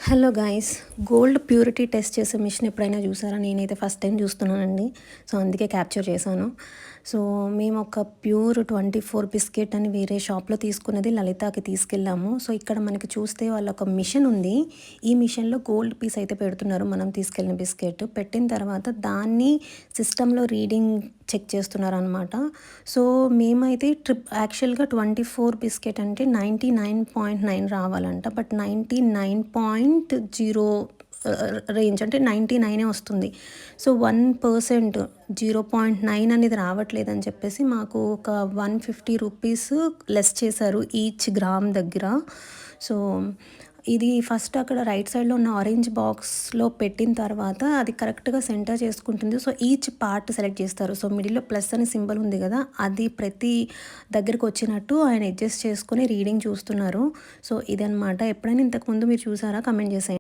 Hello guys, gold purity test చేసే machine ఎప్పుడైనా చూసారా? నేనైతే ఫస్ట్ టైం చూస్తున్నానండి. సో అందుకే క్యాప్చర్ చేశాను. సో మేము ఒక ప్యూర్ 24 బిస్కెట్ అని వేరే షాప్లో తీసుకున్నది లలితాకి తీసుకెళ్ళాము. సో ఇక్కడ మనకి చూస్తే వాళ్ళ ఒక మిషన్ ఉంది. ఈ మిషన్లో గోల్డ్ పీస్ అయితే పెడుతున్నారు. మనం తీసుకెళ్ళిన బిస్కెట్ పెట్టిన తర్వాత దాన్ని సిస్టంలో రీడింగ్ చెక్ చేస్తున్నారు అనమాట. సో మేమైతే యాక్చువల్గా 24 బిస్కెట్ అంటే 99.9 రావాలంట. బట్ 99.0 రేంజ్ అంటే 99 వస్తుంది. సో 1% 0.9 అనేది రావట్లేదని చెప్పేసి మాకు ఒక 150 రూపీస్ లెస్ చేశారు ఈచ్ గ్రామ్ దగ్గర. సో ఇది ఫస్ట్ అక్కడ రైట్ సైడ్లో ఉన్న ఆరెంజ్ బాక్స్లో పెట్టిన తర్వాత అది కరెక్ట్గా సెంటర్ చేసుకుంటుంది. సో ఈచ్ పార్ట్ సెలెక్ట్ చేస్తారు. సో మిడిల్లో ప్లస్ అనే సింబల్ ఉంది కదా, అది ప్రతి దగ్గరికి వచ్చినట్టు ఆయన అడ్జస్ట్ చేసుకొని రీడింగ్ చూస్తున్నారు. సో ఇదనమాట. ఎప్పుడైనా ఇంతకుముందు మీరు చూసారా? కమెంట్ చేసేయండి.